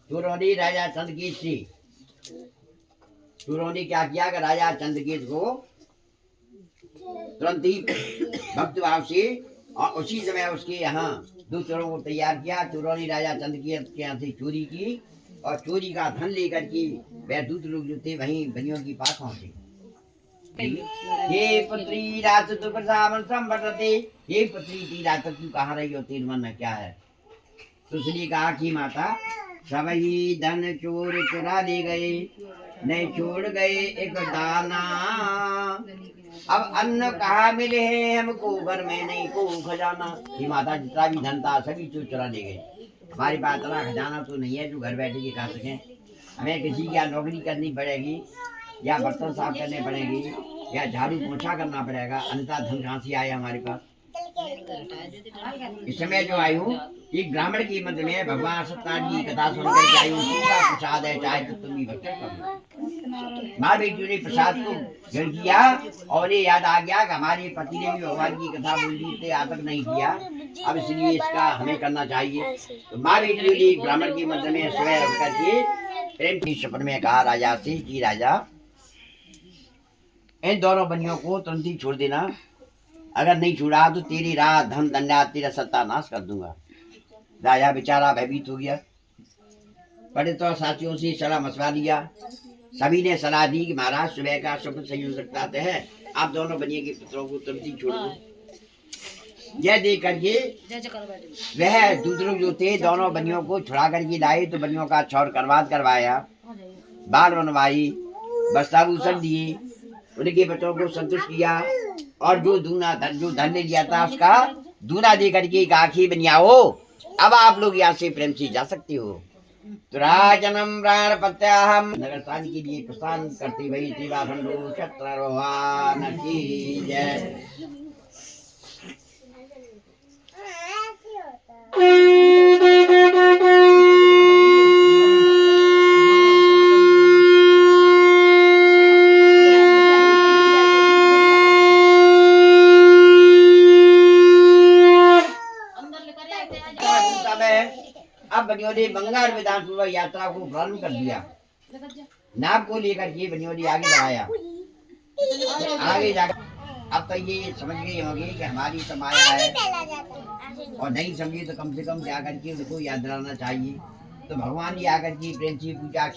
चुरौनी राजा चंद्रकीत थी। चुरौनी क्या किया कि राजा चंद्रकीत को तुरंत ही भक्त भाव से और उसी समय उसके यहाँ दो चोरों को तैयार किया। चुरौनी राजा चंद्रकीत के यहाँ से चोरी की और चोरी का धन लेकर के वह दूत लोग जो थे वहीं बनियों की पास पहुंचे। ये पुत्री रात तु प्रसावन संबटते, ये पुत्री ती रात तू कहाँ रही हो, तेरे मन में क्या है? तो उसने कहा कि माता सभी धन चोर चुरा ले गए, नहीं छोड़ गए एक दाना। अब अन्न कहाँ मिले हैं हमको, घर में नहीं को खजाना। ये माता जितना भी धन था सभी चोर चुरा ले गए। हमारे पास इतना खजाना तो नहीं है जो घर बैठे के खा सकें। हमें किसी की नौकरी करनी पड़ेगी या बर्तन साफ करने पड़ेगी या झाड़ू पोछा करना पड़ेगा, अन्यथा धन कहाँ से आए हमारे पास। इस समय जो आई हूँ एक ब्राह्मण की मध्य में भगवान सत्यनारायण की कथा सुनकर के आई हूँ। सीधा प्रसाद है, चाहे तो तुम भी भक्त करो। माँ बेटी ने प्रसाद को ग्रहण किया और ये याद आ गया कि हमारे पति ने भी भगवान की कथा बोल दी थे, आज तक नहीं किया, अब इसलिए इसका हमें करना चाहिए। तो माँ बेटी ने ब्राह्मण की मध्य में सुबह रख करके प्रेम की शपथ में कहा राजा से कि राजा इन दोनों बनियों को तुरंत ही छोड़ देना, अगर नहीं छुड़ा तो तेरी रात धन दंडा तेरा सत्यानाश कर दूंगा। राजा बेचारा भयभीत हो गया। बड़े तो साथियों से सलाह मशवरा लिया। सभी ने सलाह दी कि महाराज सुबह का शुभ संयोग रखते हैं, आप दोनों बनिए के पुत्रों को तुरंत ही छोड़ दो। यह देख करके वह दूसरे जो थे दोनों बनियों को छुड़ा करके लाए। तो बनियों का छौर करवाया, बाल बनवाई, वस्त्राभूषण दिए, उनके बच्चों को संतुष्ट किया और जो धन ले लिया था उसका दूना दे करके आखिर बनियाओ अब आप लोग यहाँ से प्रेम से जा सकते हो। तो राजनम प्राण प्रत्याहम नगर स्थान के लिए प्रस्थान करते हुए त्रिवाखंडो क्षत्रवान की जय। अब बनियों ने बंगाल विधानसभा यात्रा को प्रारंभ कर दिया। नाव को लेकर के बनियों ने आगे बढ़ाया। आगे जाकर अब तो ये समझ गए होंगे कि हमारी समाया है, और नहीं समझे तो कम से कम जाकर के उनको याद दिलाना चाहिए। तो भगवान ने आकर के प्रेम से पूछा,